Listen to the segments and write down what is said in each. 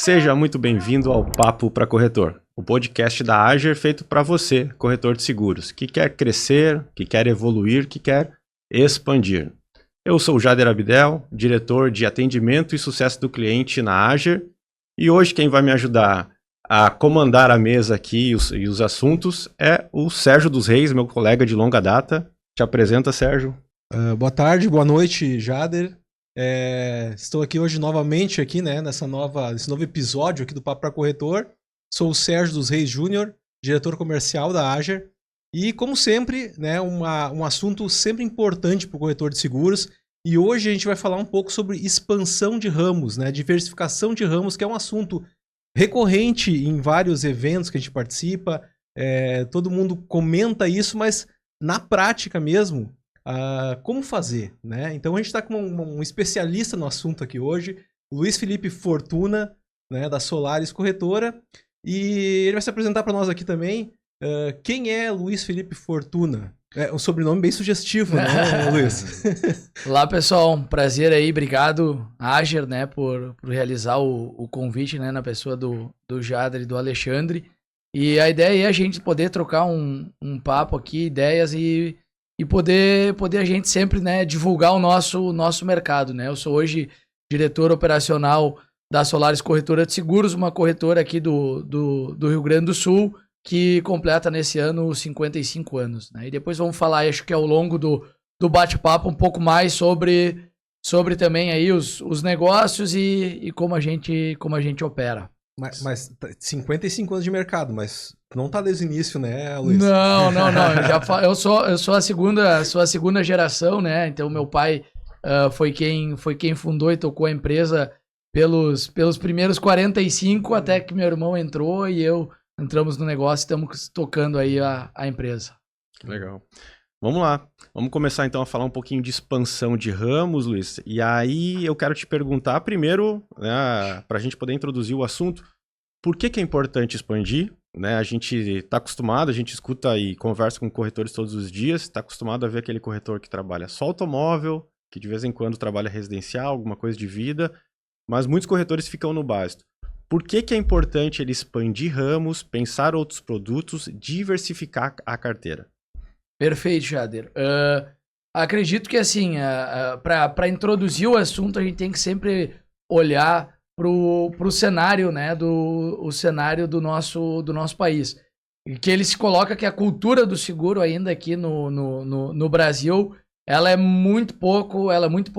Seja muito bem-vindo ao Papo para Corretor, o podcast da Ager feito para você, corretor de seguros, que quer crescer, que quer evoluir, que quer expandir. Eu sou o Jader Abdel, diretor de atendimento e sucesso do cliente na Ager, e hoje quem vai me ajudar a comandar a mesa aqui e os assuntos é o Sérgio dos Reis, meu colega de longa data. Te apresenta, Sérgio. Boa tarde, boa noite, Jader. Estou aqui hoje novamente aqui, né, nesse novo episódio aqui do Papo para Corretor. Sou o Sérgio dos Reis Júnior, diretor comercial da Ager. E, como sempre, né, um assunto sempre importante para o corretor de seguros. E hoje a gente vai falar um pouco sobre expansão de ramos, né, diversificação de ramos, que é um assunto recorrente em vários eventos que a gente participa. Todo mundo comenta isso, mas na prática mesmo, como fazer, né? Então a gente está com um especialista no assunto aqui hoje, Luiz Felipe Fortuna, né, da Solaris Corretora, e ele vai se apresentar para nós aqui também. Quem é Luiz Felipe Fortuna? É um sobrenome bem sugestivo, né, Luiz? Olá, pessoal, um prazer aí, obrigado, Ager, né, por realizar o convite, né, na pessoa do Jader e do Alexandre. E a ideia é a gente poder trocar um papo aqui, ideias e poder a gente sempre, né, divulgar o nosso mercado, né? Eu sou hoje diretor operacional da Solaris Corretora de Seguros, uma corretora aqui do Rio Grande do Sul, que completa nesse ano 55 anos, né? E depois vamos falar, acho que ao longo do bate-papo, um pouco mais sobre também aí os negócios e como a gente opera. Mas 55 anos de mercado, mas não tá desde o início, né, Luiz? Não. Eu sou a segunda geração, né? Então meu pai foi quem fundou e tocou a empresa pelos primeiros 45, até que meu irmão entrou e eu entramos no negócio e estamos tocando aí a empresa. Legal. Vamos lá. Vamos começar então a falar um pouquinho de expansão de ramos, Luiz. E aí eu quero te perguntar primeiro, né, para a gente poder introduzir o assunto, por que é importante expandir? Né? A gente está acostumado, a gente escuta e conversa com corretores todos os dias, está acostumado a ver aquele corretor que trabalha só automóvel, que de vez em quando trabalha residencial, alguma coisa de vida, mas muitos corretores ficam no básico. Por que é importante ele expandir ramos, pensar outros produtos, diversificar a carteira? Perfeito, Jader. Acredito que assim, para introduzir o assunto, a gente tem que sempre olhar pro cenário, né, o cenário do nosso país. E que ele se coloca que a cultura do seguro ainda aqui no Brasil, ela é muito pouco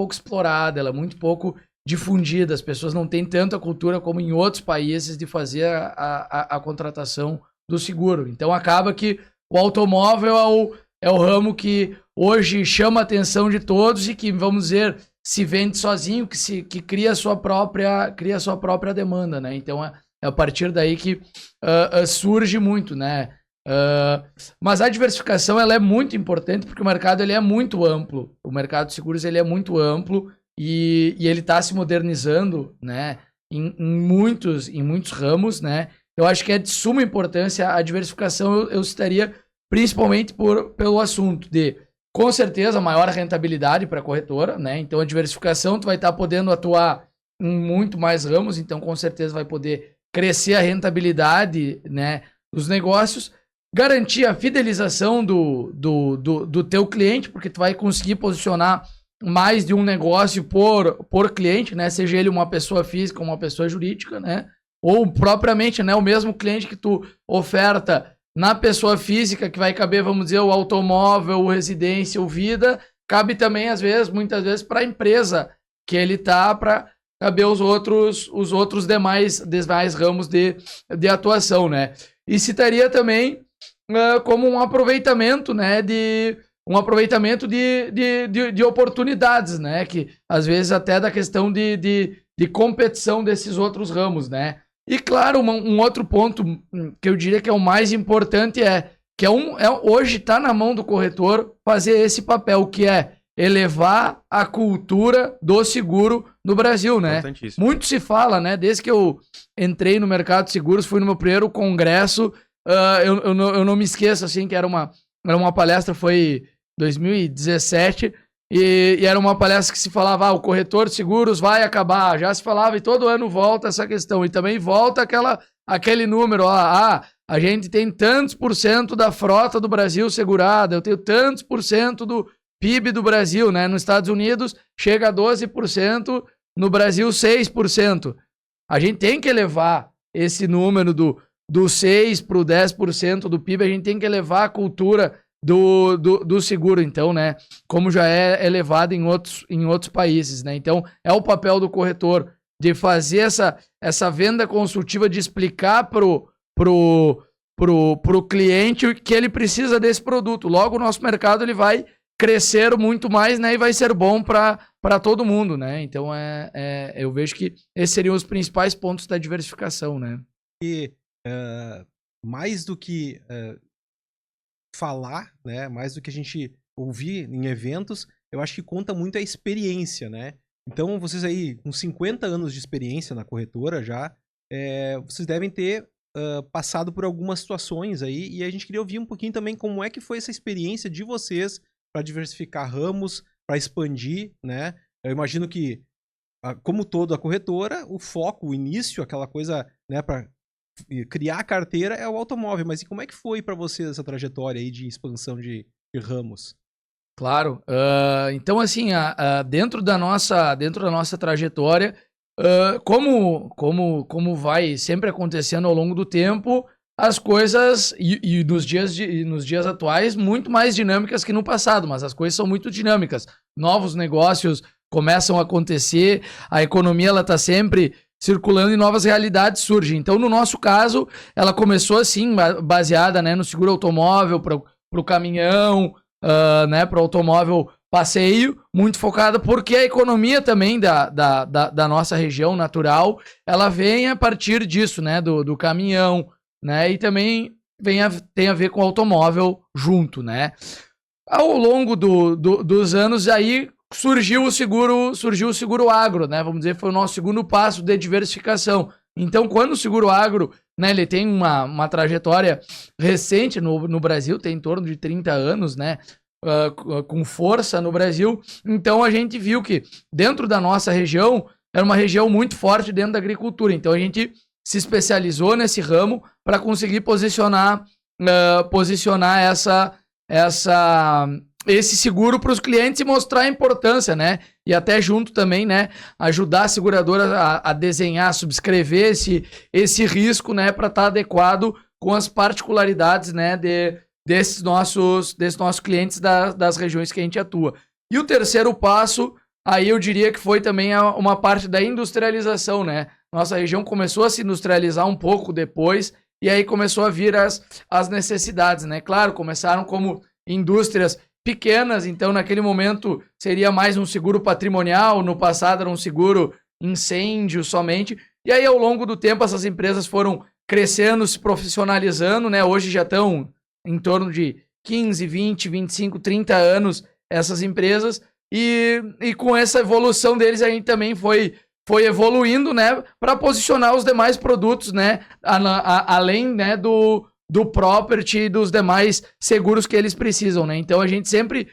explorada, ela é muito pouco difundida. As pessoas não têm tanta cultura como em outros países de fazer a contratação do seguro. Então acaba que o automóvel é o ramo que hoje chama a atenção de todos e que, vamos dizer, se vende sozinho, que cria a sua própria demanda, né? Então é a partir daí que surge muito, né? Mas a diversificação ela é muito importante porque o mercado ele é muito amplo. O mercado de seguros ele é muito amplo e ele está se modernizando, né? Em muitos ramos, né? Eu acho que é de suma importância a diversificação. Eu citaria principalmente pelo assunto de, com certeza, maior rentabilidade para a corretora, né? Então, a diversificação, tu vai estar podendo atuar em muito mais ramos, então, com certeza, vai poder crescer a rentabilidade, né, dos negócios, garantir a fidelização do teu cliente, porque tu vai conseguir posicionar mais de um negócio por cliente, né? Seja ele uma pessoa física ou uma pessoa jurídica, né? Ou, propriamente, né, o mesmo cliente que tu oferta na pessoa física, que vai caber, vamos dizer, o automóvel, o residência, o vida, cabe também, muitas vezes, para a empresa que ele tá, para caber os outros demais ramos de atuação, né? E citaria também como um aproveitamento, né, de oportunidades, né? Que, às vezes, até da questão de competição desses outros ramos, né? E, claro, um outro ponto que eu diria que é o mais importante hoje está na mão do corretor fazer esse papel, que é elevar a cultura do seguro no Brasil, né? Muito se fala, né? Desde que eu entrei no mercado de seguros, fui no meu primeiro congresso, eu não me esqueço, assim, que era uma palestra, foi 2017, e era uma palestra que se falava, o corretor de seguros vai acabar, já se falava e todo ano volta essa questão, e também volta aquele número, a gente tem tantos % da frota do Brasil segurada, eu tenho tantos % do PIB do Brasil, né? Nos Estados Unidos chega a 12%, no Brasil 6%. A gente tem que elevar esse número do 6 para o 10% do PIB, a gente tem que elevar a cultura do seguro, então, né? Como já é elevado em outros países, né? Então, é o papel do corretor de fazer essa venda consultiva, de explicar pro cliente que ele precisa desse produto. Logo, o nosso mercado ele vai crescer muito mais, né? E vai ser bom para todo mundo, né? Então, eu vejo que esses seriam os principais pontos da diversificação, né? E mais do que falar, né? Mais do que a gente ouvir em eventos, eu acho que conta muito a experiência, né? Então, vocês aí, com 50 anos de experiência na corretora já, vocês devem ter passado por algumas situações aí, e a gente queria ouvir um pouquinho também como é que foi essa experiência de vocês para diversificar ramos, para expandir, né? Eu imagino que, como toda a corretora, o foco, o início, aquela coisa, né, para criar a carteira é o automóvel, mas e como é que foi para você essa trajetória aí de expansão de ramos? Claro. Então, assim, dentro da nossa trajetória, como vai sempre acontecendo ao longo do tempo, as coisas, e nos dias atuais, muito mais dinâmicas que no passado, mas as coisas são muito dinâmicas. Novos negócios começam a acontecer, a economia ela está sempre circulando e novas realidades surgem. Então, no nosso caso, ela começou assim, baseada, né, no seguro automóvel para o caminhão, né, para o automóvel passeio, muito focada, porque a economia também da nossa região natural, ela vem a partir disso, né, do caminhão, né, e também tem a ver com o automóvel junto, né. Ao longo dos anos aí surgiu o seguro agro, né, vamos dizer, foi o nosso segundo passo de diversificação. Então, quando o seguro agro, né, ele tem uma trajetória recente no Brasil, tem em torno de 30 anos, né, com força no Brasil, então a gente viu que dentro da nossa região, era uma região muito forte dentro da agricultura, então a gente se especializou nesse ramo para conseguir posicionar esse seguro para os clientes e mostrar a importância, né? E até junto também, né? Ajudar a seguradora a desenhar, subscrever esse risco, né? Para estar adequado com as particularidades, né? Desses nossos clientes das regiões que a gente atua. E o terceiro passo, aí eu diria que foi também uma parte da industrialização, né? Nossa região começou a se industrializar um pouco depois e aí começou a vir as necessidades, né? Claro, começaram como indústrias pequenas, então naquele momento seria mais um seguro patrimonial, no passado era um seguro incêndio somente, e aí ao longo do tempo essas empresas foram crescendo, se profissionalizando, né? Hoje já estão em torno de 15, 20, 25, 30 anos essas empresas, e com essa evolução deles a gente também foi evoluindo, né? Para posicionar os demais produtos, né? Além, né, do property e dos demais seguros que eles precisam, né? Então a gente sempre,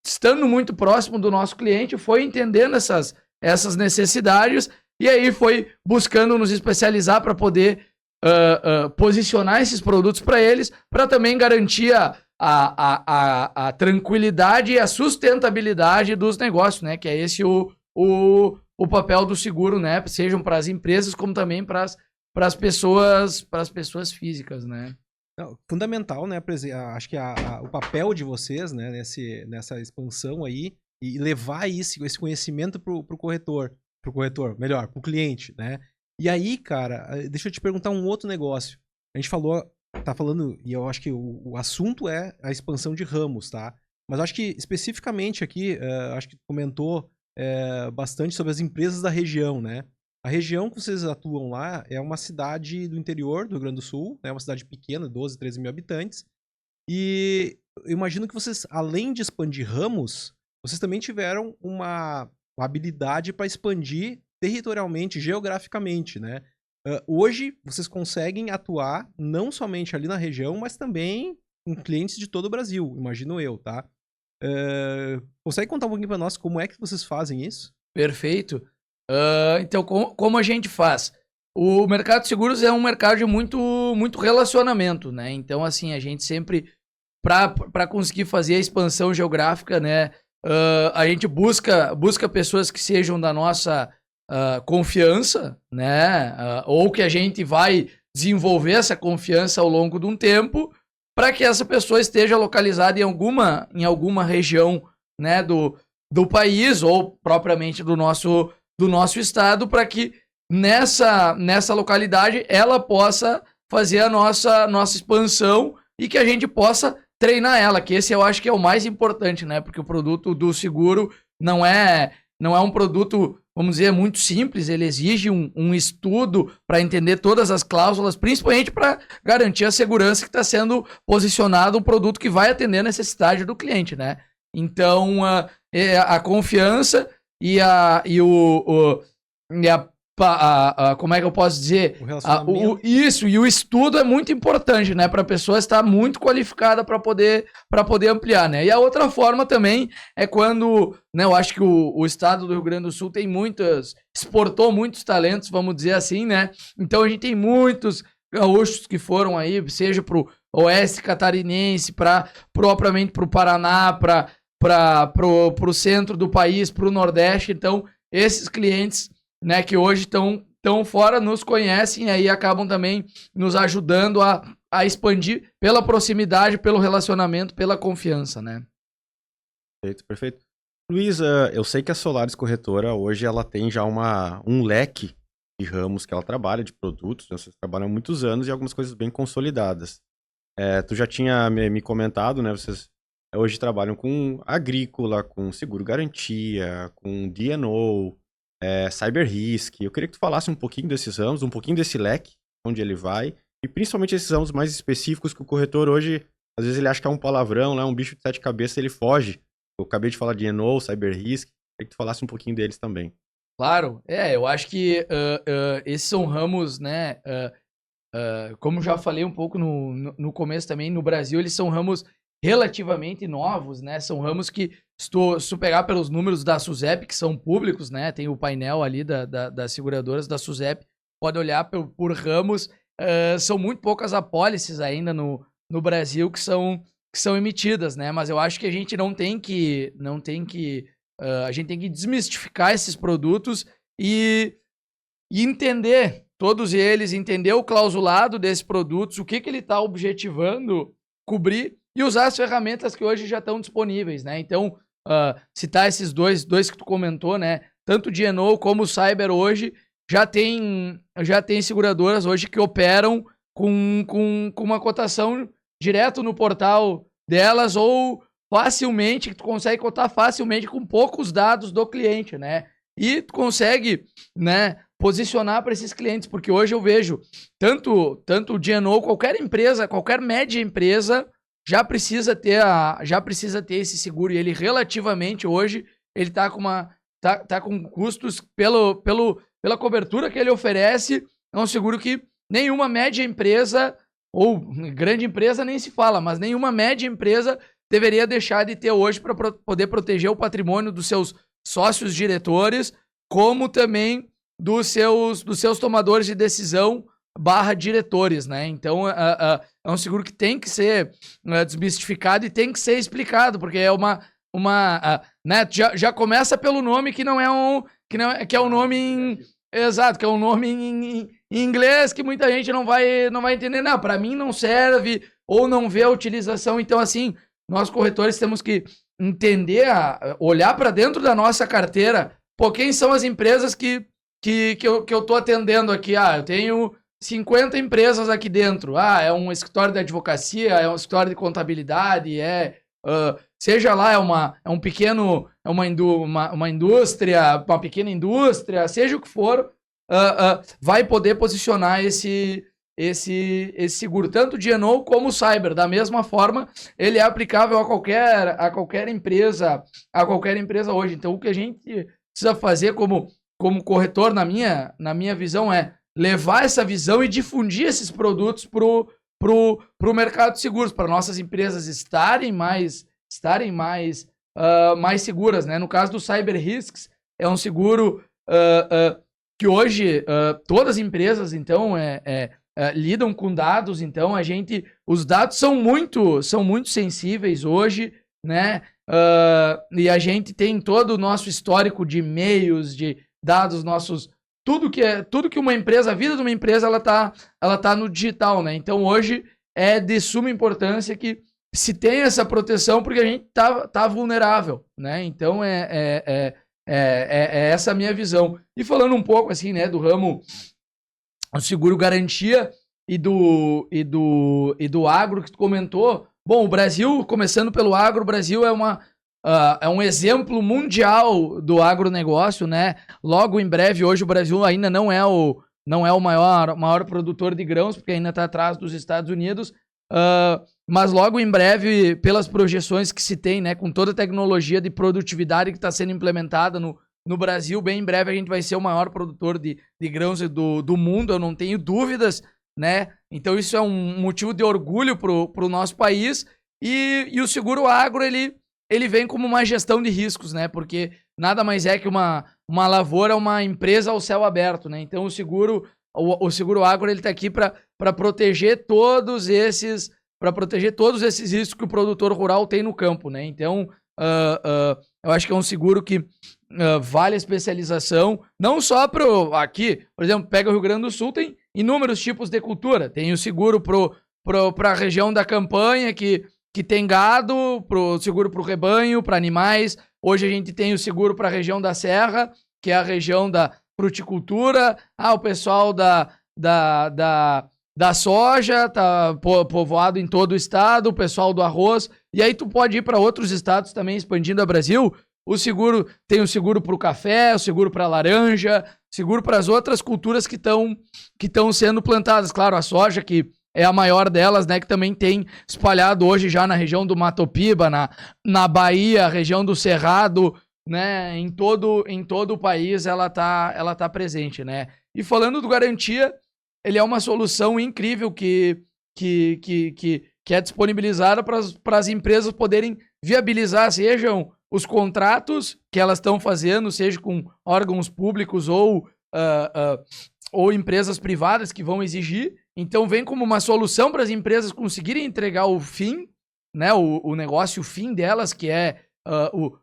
estando muito próximo do nosso cliente, foi entendendo essas necessidades e aí foi buscando nos especializar para poder posicionar esses produtos para eles, para também garantir a tranquilidade e a sustentabilidade dos negócios, né? Que é esse o papel do seguro, né? Sejam para as empresas como também para as pessoas físicas, né? Não, fundamental, né? Acho que o papel de vocês, né, nessa expansão aí, e levar esse conhecimento pro corretor, melhor, pro cliente, né? E aí, cara, deixa eu te perguntar um outro negócio. A gente tá falando, e eu acho que o assunto é a expansão de ramos, tá? Mas eu acho que especificamente aqui, acho que comentou bastante sobre as empresas da região, né? A região que vocês atuam lá é uma cidade do interior do Rio Grande do Sul, né? Uma cidade pequena, 12, 13 mil habitantes. E eu imagino que vocês, além de expandir ramos, vocês também tiveram uma habilidade para expandir territorialmente, geograficamente, né? Hoje, vocês conseguem atuar não somente ali na região, mas também com clientes de todo o Brasil, imagino eu, tá? Consegue contar um pouquinho para nós como é que vocês fazem isso? Perfeito. Então, como a gente faz? O mercado de seguros é um mercado de muito relacionamento, né? Então, assim, a gente sempre, para conseguir fazer a expansão geográfica, né? A gente busca pessoas que sejam da nossa confiança, né? Ou que a gente vai desenvolver essa confiança ao longo de um tempo, para que essa pessoa esteja localizada em alguma região, né, do país ou propriamente do nosso estado, para que nessa localidade ela possa fazer a nossa expansão e que a gente possa treinar ela, que esse eu acho que é o mais importante, né? Porque o produto do seguro não é um produto, vamos dizer, muito simples, ele exige um estudo para entender todas as cláusulas, principalmente para garantir a segurança que está sendo posicionado um produto que vai atender a necessidade do cliente, né? Então, a confiança como é que eu posso dizer? O relacionamento. Isso, e o estudo é muito importante, né? Para a pessoa estar muito qualificada para poder ampliar, né? E a outra forma também é quando, né? Eu acho que o estado do Rio Grande do Sul exportou muitos talentos, vamos dizer assim, né? Então a gente tem muitos gaúchos que foram aí, seja pro oeste catarinense, propriamente pro Paraná, pro centro do país, pro Nordeste. Então, esses clientes, né, que hoje estão fora, nos conhecem e aí acabam também nos ajudando a expandir pela proximidade, pelo relacionamento, pela confiança, né? Perfeito, perfeito. Luísa, eu sei que a Solaris Corretora hoje ela tem já um leque de ramos que ela trabalha, de produtos, né? Vocês trabalham há muitos anos e algumas coisas bem consolidadas. Tu já tinha me comentado, né? Vocês hoje trabalham com agrícola, com seguro garantia, com D&O, cyber risk. Eu queria que tu falasse um pouquinho desses ramos, um pouquinho desse leque, onde ele vai, e principalmente esses ramos mais específicos que o corretor hoje, às vezes ele acha que é um palavrão, né? Um bicho de 7 cabeças, ele foge. Eu acabei de falar de D&O, cyber risk. Eu queria que tu falasse um pouquinho deles também. Claro, eu acho que esses são ramos, né? Como já falei um pouco no começo também, no Brasil, eles são ramos relativamente novos, né? São ramos que, se tu pegar pelos números da SUSEP, que são públicos, né? Tem o painel ali das seguradoras da SUSEP, pode olhar por ramos, são muito poucas apólices ainda no Brasil que são emitidas, né? Mas eu acho que a gente a gente tem que desmistificar esses produtos e entender todos eles, entender o clausulado desses produtos, o que ele está objetivando cobrir e usar as ferramentas que hoje já estão disponíveis, né? Então, citar esses dois que tu comentou, né? Tanto o D&O como o Cyber hoje já tem seguradoras hoje que operam com uma cotação direto no portal delas ou facilmente, que tu consegue cotar facilmente com poucos dados do cliente, né? E tu consegue, né, posicionar para esses clientes, porque hoje eu vejo tanto o D&O, qualquer empresa, qualquer média empresa já precisa ter esse seguro, e ele relativamente hoje ele tá com custos pela cobertura que ele oferece. É um seguro que nenhuma média empresa, ou grande empresa nem se fala, mas nenhuma média empresa deveria deixar de ter hoje para poder proteger o patrimônio dos seus sócios diretores, como também dos seus tomadores de decisão /diretores, né? Então, é um seguro que tem que ser desmistificado e tem que ser explicado, porque é né? Já começa pelo nome que não é que é um nome exato, que é um nome em inglês que muita gente não vai entender. Não, para mim não serve ou não vê a utilização. Então, assim, nós corretores temos que entender, olhar para dentro da nossa carteira, pô, quem são as empresas que eu tô atendendo aqui? Eu tenho 50 empresas aqui dentro. É um escritório de advocacia, é um escritório de contabilidade, seja lá, é uma indústria, uma pequena indústria, seja o que for, vai poder posicionar esse seguro, tanto o D&O como o Cyber. Da mesma forma, ele é aplicável a qualquer empresa hoje. Então, o que a gente precisa fazer como corretor, na minha visão, é levar essa visão e difundir esses produtos pro mercado de seguros, para nossas empresas estarem mais mais seguras, né? No caso do Cyber Risks, é um seguro que hoje todas as empresas, então, lidam com dados, então os dados são muito sensíveis hoje, né? E a gente tem todo o nosso histórico de e-mails, de dados nossos, tudo que uma empresa, a vida de uma empresa, ela tá no digital, né? Então hoje é de suma importância que se tenha essa proteção, porque a gente tá vulnerável, né? Então é essa a minha visão. E falando um pouco assim, né, do ramo do seguro garantia e do agro que tu comentou. Bom, o Brasil, começando pelo agro, o Brasil é um exemplo mundial do agronegócio, né? Logo em breve, hoje o Brasil ainda não é o maior produtor de grãos, porque ainda está atrás dos Estados Unidos, mas logo em breve, pelas projeções que se tem, né, com toda a tecnologia de produtividade que está sendo implementada no Brasil, bem em breve a gente vai ser o maior produtor de grãos do mundo, eu não tenho dúvidas, né? Então isso é um motivo de orgulho pro nosso país, e o seguro agro, ele vem como uma gestão de riscos, né? Porque nada mais é que uma lavoura, uma empresa ao céu aberto, né? Então o seguro agro, ele tá aqui para proteger todos esses riscos que o produtor rural tem no campo, né? Então eu acho que é um seguro que vale a especialização, não só aqui, por exemplo, pega o Rio Grande do Sul, tem inúmeros tipos de cultura, tem o seguro para a região da campanha, que tem gado, seguro para o rebanho, para animais. Hoje a gente tem o seguro para a região da serra, que é a região da fruticultura. O pessoal da soja tá povoado em todo o estado, o pessoal do arroz. E aí tu pode ir para outros estados também, expandindo a Brasil. Tem o seguro para o café, o seguro para a laranja, seguro para as outras culturas que estão sendo plantadas. Claro, a soja, que é a maior delas, né, que também tem espalhado hoje já na região do Mato Piba, na Bahia, região do Cerrado, né, em todo o país ela tá presente, né. E falando do Garantia, ele é uma solução incrível que é disponibilizada para as empresas poderem viabilizar, sejam os contratos que elas estão fazendo, seja com órgãos públicos ou empresas privadas que vão exigir. Então vem como uma solução para as empresas conseguirem entregar o fim, né, o negócio fim delas, que é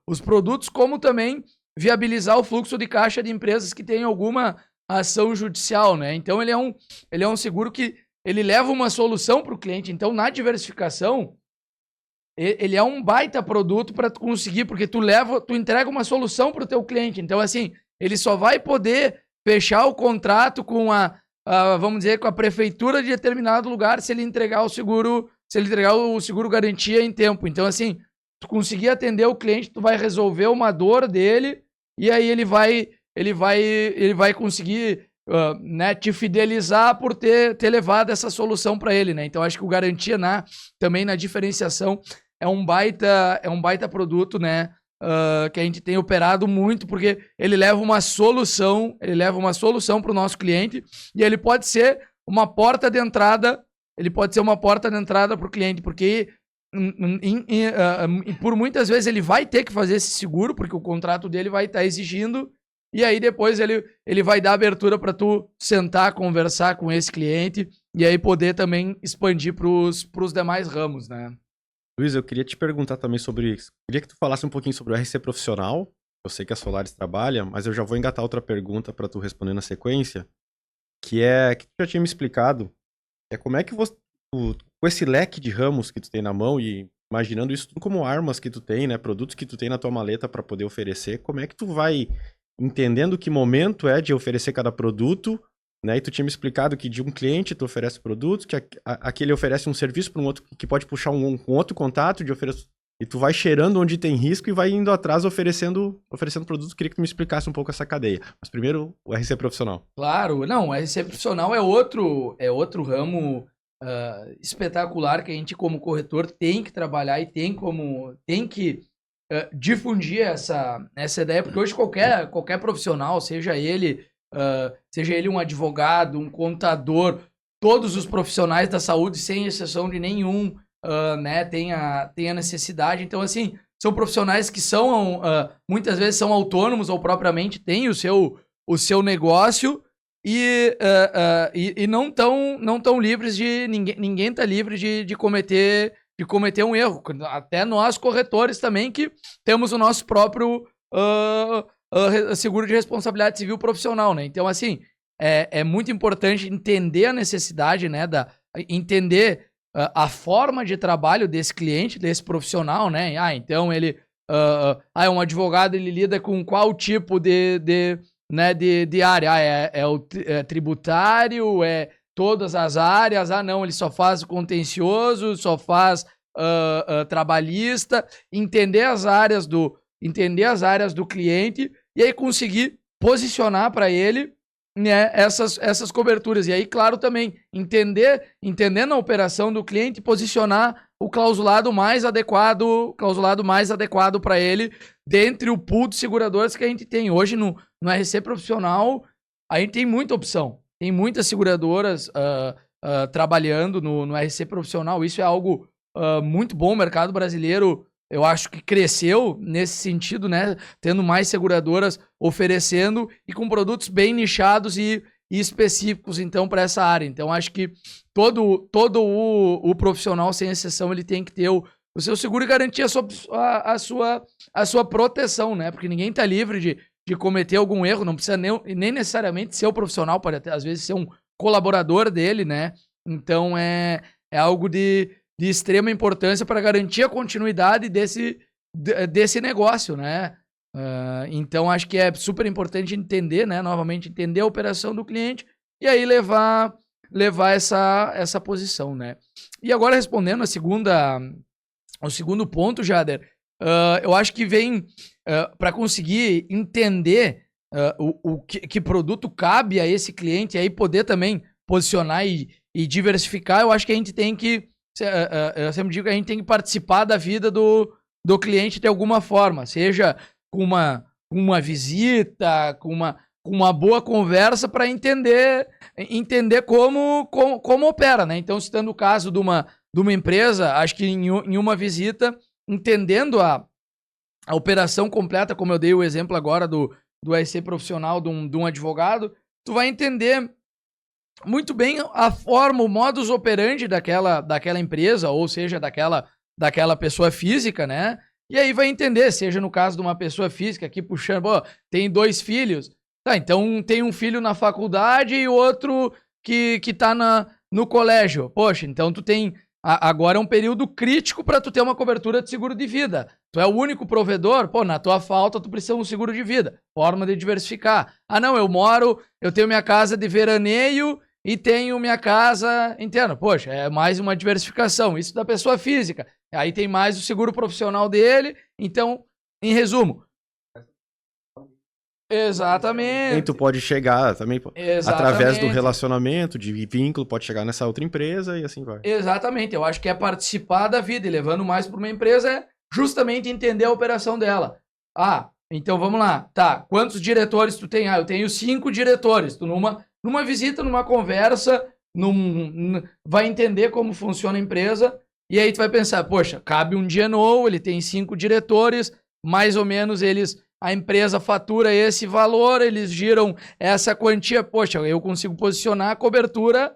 os produtos, como também viabilizar o fluxo de caixa de empresas que têm alguma ação judicial, né? Então ele é um seguro que ele leva uma solução para o cliente. Então na diversificação ele é um baita produto para tu conseguir, porque tu entrega uma solução para o teu cliente. Então assim, ele só vai poder fechar o contrato com vamos dizer, com a prefeitura de determinado lugar se ele entregar o seguro garantia em tempo. Então assim, tu conseguir atender o cliente, tu vai resolver uma dor dele, e aí ele vai conseguir né, te fidelizar por ter levado essa solução para ele, né? Então acho que o Garantia também na diferenciação é um baita produto, né? Que a gente tem operado muito, porque ele leva uma solução para o nosso cliente, e ele pode ser uma porta de entrada, para o cliente, porque por muitas vezes ele vai ter que fazer esse seguro, porque o contrato dele vai estar exigindo, e aí depois ele vai dar abertura para tu sentar, conversar com esse cliente, e aí poder também expandir para os demais ramos, né? Luiz, eu queria te perguntar também queria que tu falasse um pouquinho sobre o RC profissional. Eu sei que a Solaris trabalha, mas eu já vou engatar outra pergunta para tu responder na sequência, que tu já tinha me explicado, como é que com esse leque de ramos que tu tem na mão, e imaginando isso tudo como armas que tu tem, né, produtos que tu tem na tua maleta para poder oferecer, como é que tu vai entendendo que momento é de oferecer cada produto, né? E tu tinha me explicado que de um cliente tu oferece produtos, que aquele oferece um serviço para um outro que pode puxar um outro contato e tu vai cheirando onde tem risco e vai indo atrás oferecendo produtos. Queria que tu me explicasse um pouco essa cadeia. Mas primeiro, o RC profissional. Claro, não, o RC profissional é outro ramo espetacular que a gente, como corretor, tem que trabalhar e tem que difundir essa ideia, porque hoje qualquer profissional, seja ele um advogado, um contador, todos os profissionais da saúde, sem exceção de nenhum, né, tem a necessidade. Então, assim, são profissionais que são, muitas vezes são autônomos ou propriamente têm o seu negócio e não tão livres de... Ninguém tá livre de cometer um erro. Até nós, corretores, também, que temos o nosso próprio seguro de responsabilidade civil profissional, né? Então, assim, é muito importante entender a necessidade, né, entender a forma de trabalho desse cliente, desse profissional, né? Então ele é um advogado, ele lida com qual tipo de área? É o tributário, é todas as áreas? Não, ele só faz contencioso, só faz trabalhista. Entender as áreas do cliente e aí conseguir posicionar para ele, né, essas coberturas. E aí, claro, também entendendo a operação do cliente, posicionar o clausulado mais adequado para ele dentre o pool de seguradoras que a gente tem. Hoje no RC profissional, a gente tem muita opção. Tem muitas seguradoras trabalhando no RC profissional. Isso é algo muito bom. O mercado brasileiro, eu acho que cresceu nesse sentido, né? Tendo mais seguradoras oferecendo e com produtos bem nichados e específicos, então, para essa área. Então, acho que todo o profissional, sem exceção, ele tem que ter o seu seguro e garantir a sua proteção, né? Porque ninguém tá livre de cometer algum erro, não precisa nem necessariamente ser o profissional, pode até, às vezes, ser um colaborador dele, né? Então, é algo de extrema importância para garantir a continuidade desse negócio, né? Então, acho que é super importante entender, né? Novamente, entender a operação do cliente e aí levar essa posição, né? E agora, respondendo ao segundo ponto, Jader, eu acho que vem para conseguir entender que produto cabe a esse cliente e aí poder também posicionar e diversificar. Eu acho que a gente tem que... Eu sempre digo que a gente tem que participar da vida do cliente de alguma forma, seja com uma visita, com uma boa conversa para entender como opera, né? Então, citando o caso de uma empresa, acho que em uma visita, entendendo a operação completa, como eu dei o exemplo agora do RC profissional de um advogado, tu vai entender muito bem a forma, o modus operandi daquela empresa, ou seja, daquela pessoa física, né? E aí vai entender, seja no caso de uma pessoa física aqui puxando, tem 2 filhos, tá, então tem um filho na faculdade e outro que tá no colégio. Poxa, então tu tem... Agora é um período crítico para tu ter uma cobertura de seguro de vida. Tu é o único provedor, na tua falta tu precisa de um seguro de vida. Forma de diversificar. Não, eu tenho minha casa de veraneio e tenho minha casa interna. Poxa, é mais uma diversificação. Isso da pessoa física. Aí tem mais o seguro profissional dele. Então, em resumo... Exatamente. E tu pode chegar também, através do relacionamento, de vínculo, pode chegar nessa outra empresa e assim vai. Exatamente. Eu acho que é participar da vida e levando mais para uma empresa é justamente entender a operação dela. Então vamos lá. Tá, quantos diretores tu tem? Eu tenho 5 diretores. Tu numa visita, numa conversa, vai entender como funciona a empresa e aí tu vai pensar, poxa, cabe um DNO, ele tem 5 diretores, mais ou menos a empresa fatura esse valor, eles giram essa quantia, poxa, eu consigo posicionar a cobertura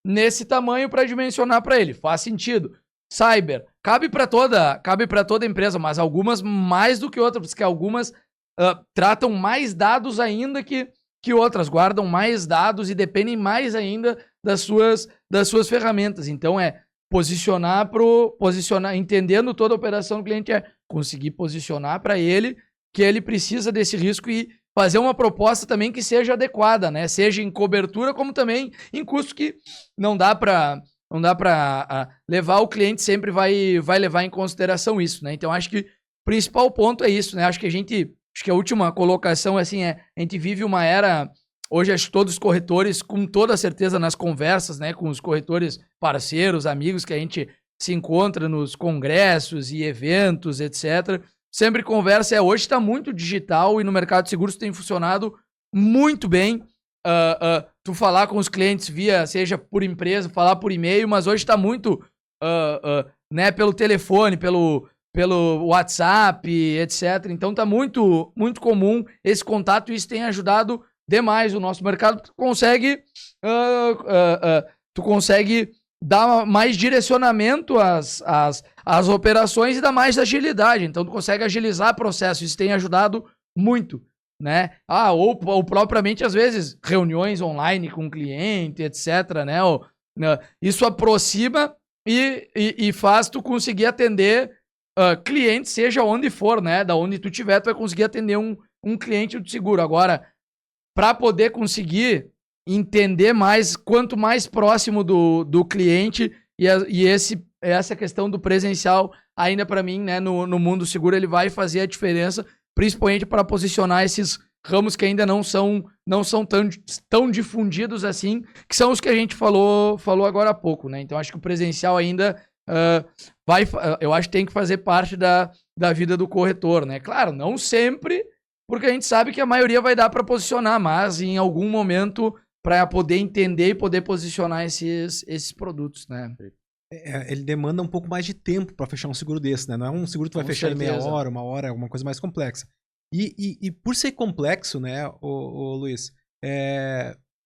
nesse tamanho para dimensionar para ele, faz sentido. Cyber, cabe para toda empresa, mas algumas mais do que outras, porque algumas tratam mais dados ainda que outras, guardam mais dados e dependem mais ainda das suas ferramentas. Então posicionar, entendendo toda a operação do cliente, conseguir posicionar para ele que ele precisa desse risco e fazer uma proposta também que seja adequada, né? Seja em cobertura, como também em custo, que não dá para levar, o cliente sempre vai levar em consideração isso, né? Então, acho que o principal ponto é isso, né? Acho que a última colocação, assim, a gente vive uma era... Hoje, acho que todos os corretores, com toda certeza, nas conversas, né, com os corretores parceiros, amigos que a gente se encontra nos congressos e eventos, etc., sempre conversa, hoje está muito digital e no mercado de seguros tem funcionado muito bem. Tu falar com os clientes seja por empresa, falar por e-mail, mas hoje está muito né, pelo telefone, pelo WhatsApp, etc. Então tá muito, muito comum esse contato e isso tem ajudado demais o nosso mercado. Tu consegue dar mais direcionamento às operações e dar mais agilidade. Então tu consegue agilizar processos. Isso tem ajudado muito, né? Ou propriamente, às vezes, reuniões online com o cliente, etc, né? Isso aproxima e faz tu conseguir atender cliente, seja onde for, né? Da onde tu tiver, tu vai conseguir atender um cliente do seguro. Agora, para poder conseguir entender mais, quanto mais próximo do cliente essa questão do presencial, ainda para mim, né, no mundo seguro, ele vai fazer a diferença, principalmente para posicionar esses ramos que ainda não são tão difundidos assim, que são os que a gente falou agora há pouco, né? Então acho que o presencial ainda eu acho que tem que fazer parte da vida do corretor, né? Claro, não sempre, porque a gente sabe que a maioria vai dar para posicionar, mas em algum momento para poder entender e poder posicionar esses produtos, né? Ele demanda um pouco mais de tempo para fechar um seguro desse, né? Não é um seguro que tu vai fechar em meia hora, uma hora, alguma coisa mais complexa. E por ser complexo, né, o Luiz,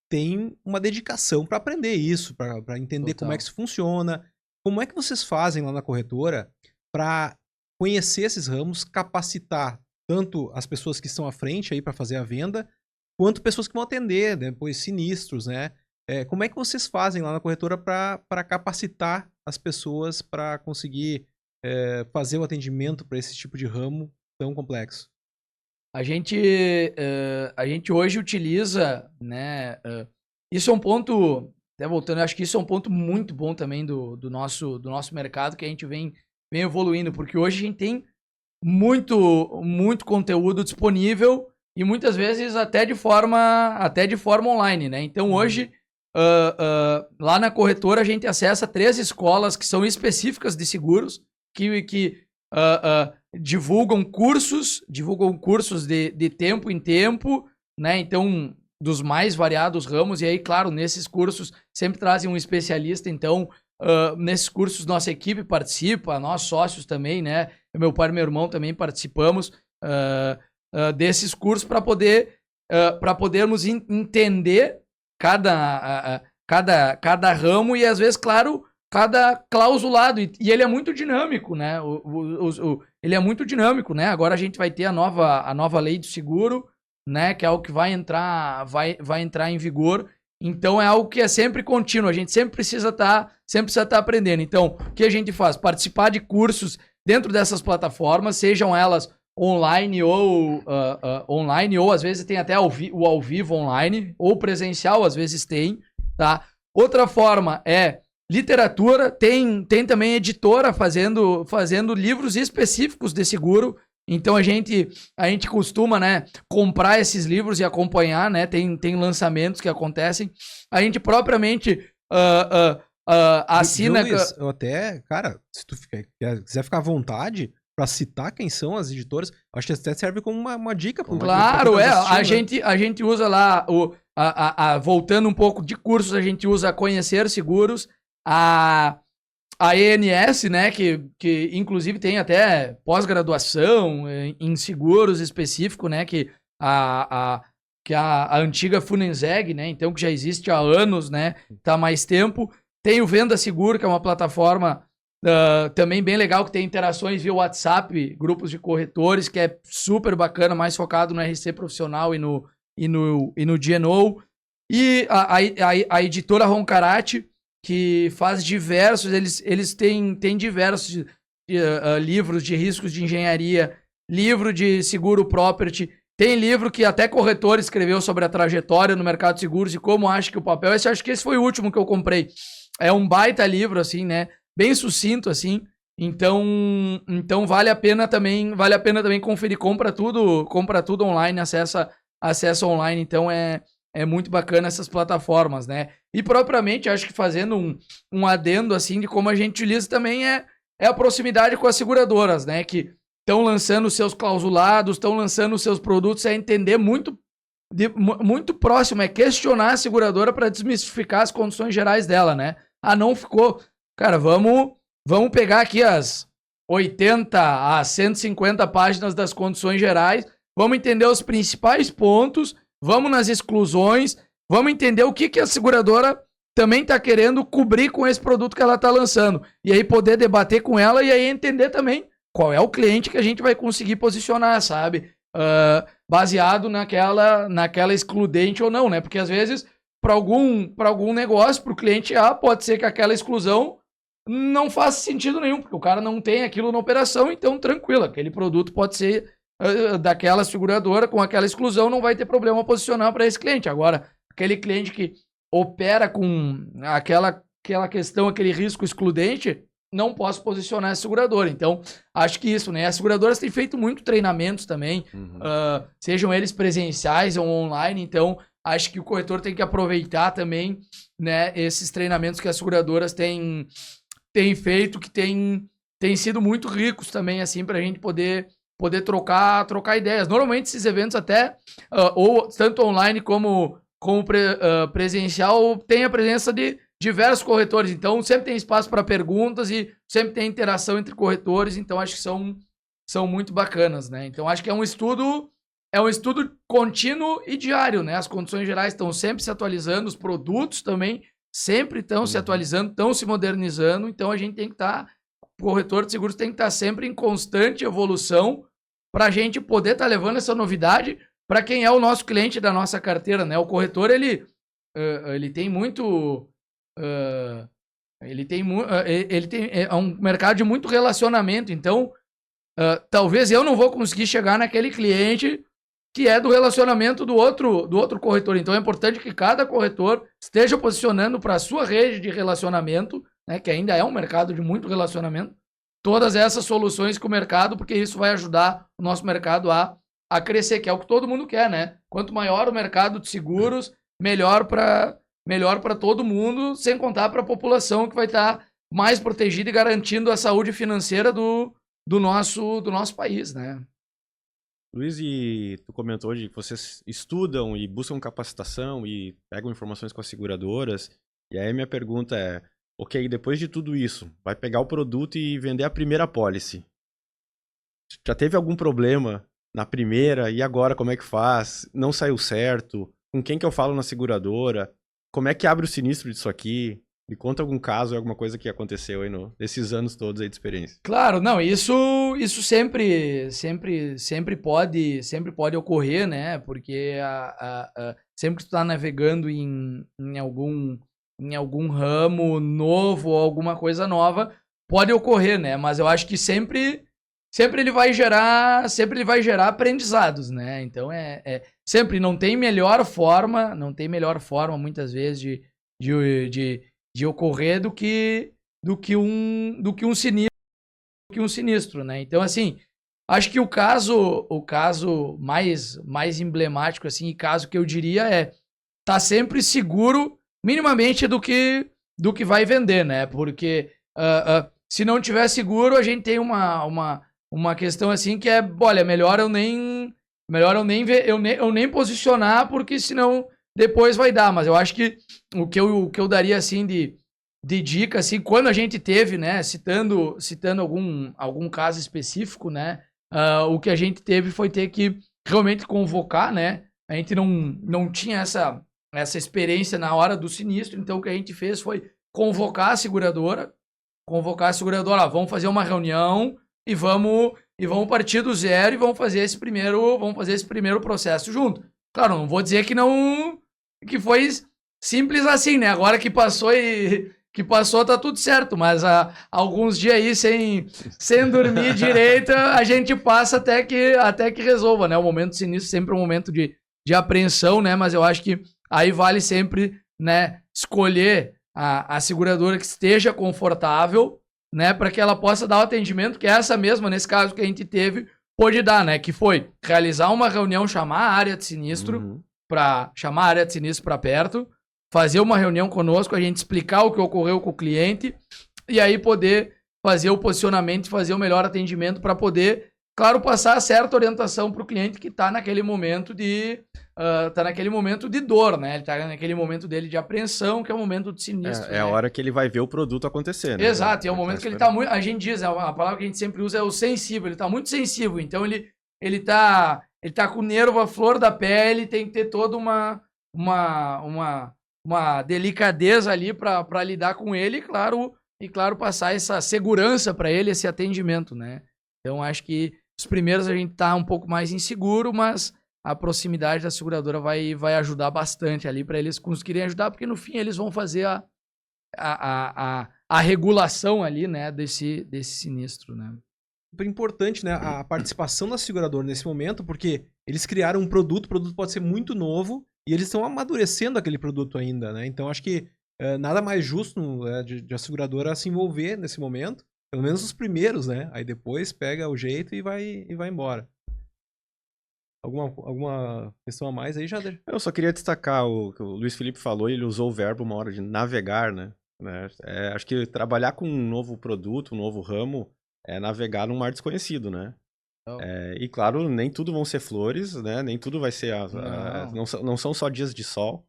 tem uma dedicação para aprender isso, para entender como é que isso funciona. Como é que vocês fazem lá na corretora para conhecer esses ramos, capacitar tanto as pessoas que estão à frente aí para fazer a venda, quanto pessoas que vão atender, depois sinistros, né? Como é que vocês fazem lá na corretora para capacitar as pessoas para conseguir fazer o atendimento para esse tipo de ramo tão complexo? A gente hoje utiliza, né? Isso é um ponto, até voltando, eu acho que isso é um ponto muito bom também do nosso mercado, que a gente vem evoluindo, porque hoje a gente tem muito conteúdo disponível e muitas vezes até de forma online, né? Então hoje, lá na corretora, a gente acessa 3 escolas que são específicas de seguros, que divulgam cursos de tempo em tempo, né? Então, dos mais variados ramos, e aí, claro, nesses cursos sempre trazem um especialista, então, nesses cursos nossa equipe participa, nós sócios também, né? Meu pai e meu irmão também participamos desses cursos para podermos entender cada ramo e, às vezes, claro, cada clausulado, e ele é muito dinâmico, né? Ele é muito dinâmico, né? Agora a gente vai ter a nova lei do seguro, né? Que é algo que vai entrar em vigor. Então é algo que é sempre contínuo. A gente sempre precisa estar aprendendo. Então, o que a gente faz? Participar de cursos dentro dessas plataformas, sejam elas online ou às vezes tem até o ao vivo online, ou presencial, às vezes tem, tá? Outra forma é literatura, tem também editora fazendo livros específicos de seguro. Então a gente costuma, né, comprar esses livros e acompanhar, né? Tem lançamentos que acontecem. A gente propriamente assina. Luiz, eu até, cara, se tu quiser ficar à vontade para citar quem são as editoras, acho que até serve como uma dica. Claro, a gente usa lá voltando um pouco de cursos, a gente usa Conhecer Seguros, a ENS, né, que inclusive tem até pós-graduação em seguros específico, né, que a antiga Funenseg, né, então que já existe há anos, né, tá há mais tempo. Tem o Venda Seguro, que é uma plataforma também bem legal, que tem interações via WhatsApp, grupos de corretores, que é super bacana, mais focado no RC profissional e no GNO. E a editora Roncarate, que faz diversos, eles têm diversos livros de riscos de engenharia, livro de seguro property, tem livro que até corretor escreveu sobre a trajetória no mercado de seguros e como acha que o papel, acho que esse foi o último que eu comprei, é um baita livro, assim, né, bem sucinto, assim, então vale a pena também conferir, compra tudo online, acessa online, então é muito bacana essas plataformas, né? E propriamente, acho que fazendo um adendo, assim, de como a gente utiliza também é a proximidade com as seguradoras, né? Que estão lançando seus clausulados, estão lançando seus produtos, é entender muito próximo, é questionar a seguradora para desmistificar as condições gerais dela, né? Não ficou cara, vamos pegar aqui as 80 a 150 páginas das condições gerais, vamos entender os principais pontos, vamos nas exclusões, vamos entender o que a seguradora também está querendo cobrir com esse produto que ela está lançando. E aí poder debater com ela e aí entender também qual é o cliente que a gente vai conseguir posicionar, sabe? Baseado naquela excludente ou não, né? Porque às vezes, para algum negócio, para o cliente A, pode ser que aquela exclusão não faça sentido nenhum, porque o cara não tem aquilo na operação, então tranquilo, aquele produto pode ser daquela seguradora, com aquela exclusão não vai ter problema posicionar para esse cliente. Agora, aquele cliente que opera com aquela questão, aquele risco excludente, não posso posicionar essa seguradora. Então, acho que isso, né? As seguradoras têm feito muito treinamentos também, sejam eles presenciais ou online, então acho que o corretor tem que aproveitar também, né, esses treinamentos que as seguradoras têm feito, que têm sido muito ricos também, assim, para a gente poder trocar ideias. Normalmente esses eventos até, ou tanto online como presencial, tem a presença de diversos corretores, então sempre tem espaço para perguntas e sempre tem interação entre corretores, então acho que são muito bacanas, né? Então acho que é um estudo contínuo e diário, né? As condições gerais estão sempre se atualizando, os produtos também sempre estão se atualizando, estão se modernizando, então a gente tem que estar, o corretor de seguros tem que estar sempre em constante evolução para a gente poder estar levando essa novidade para quem é o nosso cliente da nossa carteira, né? O corretor, ele tem muito... é um mercado de muito relacionamento, então talvez eu não vou conseguir chegar naquele cliente que é do relacionamento do outro corretor. Então é importante que cada corretor esteja posicionando para a sua rede de relacionamento, né, que ainda é um mercado de muito relacionamento, todas essas soluções com o mercado, porque isso vai ajudar o nosso mercado a crescer, que é o que todo mundo quer, né? Quanto maior o mercado de seguros, melhor para todo mundo, sem contar para a população que vai estar mais protegida e garantindo a saúde financeira do nosso país, né? Luiz, e tu comentou de que vocês estudam e buscam capacitação e pegam informações com as seguradoras. E aí minha pergunta é, ok, depois de tudo isso, vai pegar o produto e vender a primeira apólice. Já teve algum problema na primeira? E agora como é que faz? Não saiu certo? Com quem que eu falo na seguradora? Como é que abre o sinistro disso aqui? Me conta algum caso, alguma coisa que aconteceu aí nesses anos todos aí de experiência. Claro, não, isso sempre pode ocorrer, né? Porque sempre que tu tá navegando em algum ramo novo ou alguma coisa nova, pode ocorrer, né? Mas eu acho que sempre ele vai gerar aprendizados, né? Então sempre não tem melhor forma muitas vezes de ocorrer do que um sinistro, né? Então, assim, acho que o caso mais emblemático, assim, e caso que eu diria tá sempre seguro minimamente do que vai vender, né? Porque se não tiver seguro, a gente tem uma questão assim que olha, melhor eu nem posicionar, porque senão depois vai dar. Mas eu acho que o que eu daria assim de dica, assim, quando a gente teve, né, citando algum caso específico, né, o que a gente teve foi ter que realmente convocar, né, a gente não tinha essa experiência na hora do sinistro, então o que a gente fez foi convocar a seguradora, vamos fazer uma reunião e vamos partir do zero e vamos fazer esse primeiro processo junto. Claro, não vou dizer que foi simples assim, né? Agora que passou tá tudo certo, mas há alguns dias aí sem dormir direito, a gente passa até que resolva, né? O momento sinistro sempre é um momento de apreensão, né? Mas eu acho que aí vale sempre, né, escolher a seguradora que esteja confortável, né, para que ela possa dar o atendimento que essa mesma, nesse caso que a gente teve, pôde dar, né? Que foi realizar uma reunião, chamar a área de sinistro, para perto, fazer uma reunião conosco, a gente explicar o que ocorreu com o cliente e aí poder fazer o posicionamento, fazer o melhor atendimento para poder claro, passar certa orientação para o cliente que está naquele momento de dor, né? Ele está naquele momento dele de apreensão, que é o momento de sinistro. É a hora que ele vai ver o produto acontecer, né? Exato, é o momento que ele está muito... A gente diz, a palavra que a gente sempre usa é o sensível. Ele está muito sensível, então ele tá com o nervo à flor da pele, tem que ter toda uma delicadeza ali para lidar com ele e claro, passar essa segurança para ele, esse atendimento, né? Então, acho que os primeiros a gente tá um pouco mais inseguro, mas a proximidade da seguradora vai ajudar bastante ali para eles conseguirem ajudar, porque no fim eles vão fazer a regulação ali, né, desse sinistro, né? Super importante, né, a participação da seguradora nesse momento, porque eles criaram um produto, o produto pode ser muito novo e eles estão amadurecendo aquele produto ainda, né? Então acho que nada mais justo de a seguradora se envolver nesse momento, pelo menos os primeiros, né? Aí depois pega o jeito e vai embora. Alguma questão a mais aí, Jader? Eu só queria destacar o que o Luiz Felipe falou, ele usou o verbo uma hora de navegar, né? Acho que trabalhar com um novo produto, um novo ramo, é navegar num mar desconhecido, né? E claro, nem tudo vão ser flores, né? Nem tudo vai ser... Não são só dias de sol.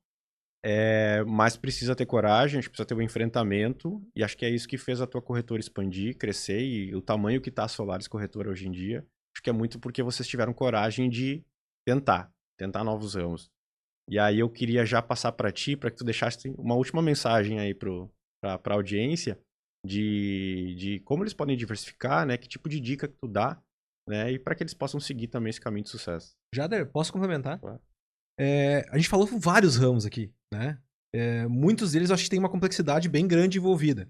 Mas precisa ter coragem, a gente precisa ter um enfrentamento. E acho que é isso que fez a tua corretora expandir, crescer. E o tamanho que tá a Solaris Corretora hoje em dia, acho que é muito porque vocês tiveram coragem de tentar novos ramos. E aí eu queria já passar para ti, para que tu deixasse uma última mensagem aí para a audiência de como eles podem diversificar, né? Que tipo de dica que tu dá, né? E para que eles possam seguir também esse caminho de sucesso. Jader, posso complementar? Claro. A gente falou com vários ramos aqui, né? Muitos deles eu acho que tem uma complexidade bem grande envolvida.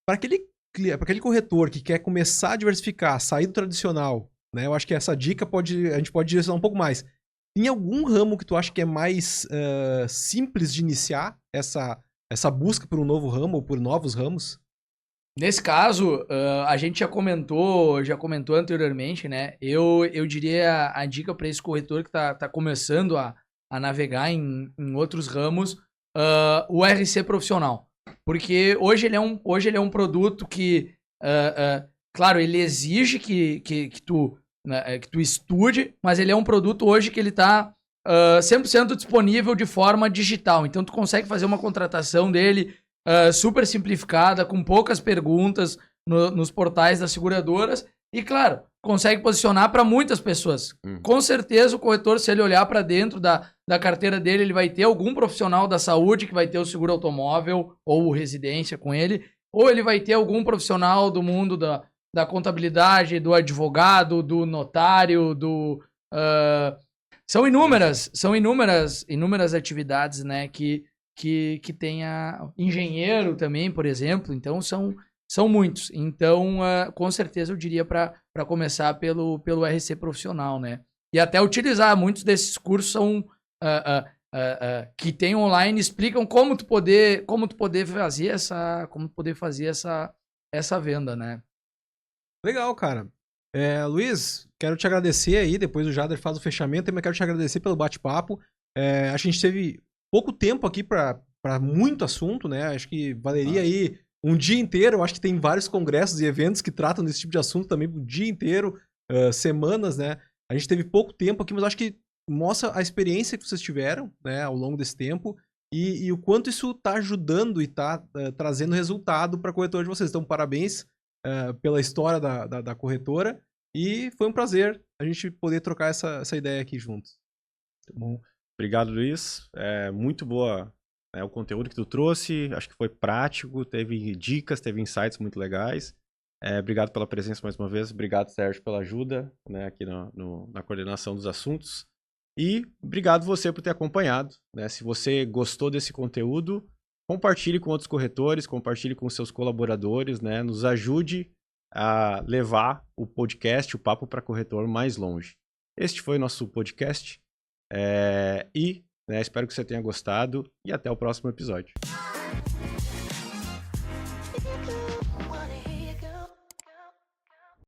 Para aquele corretor que quer começar a diversificar, sair do tradicional, né? Eu acho que essa dica a gente pode direcionar um pouco mais. Tem algum ramo que tu acha que é mais simples de iniciar essa busca por um novo ramo ou por novos ramos? Nesse caso, a gente já comentou anteriormente, né? Eu diria a dica para esse corretor que tá começando a navegar em outros ramos, o RC profissional. Porque hoje ele é um produto que, claro, ele exige que tu estude, mas ele é um produto hoje que ele está 100% disponível de forma digital. Então, tu consegue fazer uma contratação dele super simplificada, com poucas perguntas nos portais das seguradoras e, claro, consegue posicionar para muitas pessoas. Com certeza o corretor, se ele olhar para dentro da carteira dele, ele vai ter algum profissional da saúde que vai ter o seguro automóvel ou residência com ele, ou ele vai ter algum profissional do mundo da contabilidade, do advogado, do notário, são inúmeras atividades, né, que tenha engenheiro também, por exemplo. Então são muitos. Então, com certeza eu diria para começar pelo RC profissional, né? E até utilizar, muitos desses cursos são que tem online, explicam como tu poder fazer essa venda, né? Legal, cara. Luiz, quero te agradecer aí, depois o Jader faz o fechamento, também quero te agradecer pelo bate-papo. A gente teve pouco tempo aqui para muito assunto, né? Acho que valeria aí um dia inteiro. Eu acho que tem vários congressos e eventos que tratam desse tipo de assunto também o dia inteiro, semanas, né? A gente teve pouco tempo aqui, mas acho que mostra a experiência que vocês tiveram, né, ao longo desse tempo e o quanto isso está ajudando e está trazendo resultado para a corretora de vocês. Então, parabéns pela história da corretora e foi um prazer a gente poder trocar essa ideia aqui juntos. Muito bom. Obrigado, Luiz. Muito boa o conteúdo que tu trouxe. Acho que foi prático, teve dicas, teve insights muito legais. Obrigado pela presença mais uma vez. Obrigado, Sérgio, pela ajuda, né, aqui na coordenação dos assuntos. E obrigado você por ter acompanhado, né? Se você gostou desse conteúdo, compartilhe com outros corretores, compartilhe com seus colaboradores, né? Nos ajude a levar o podcast, o Papo para Corretor, mais longe. Este foi o nosso podcast. Espero que você tenha gostado e até o próximo episódio.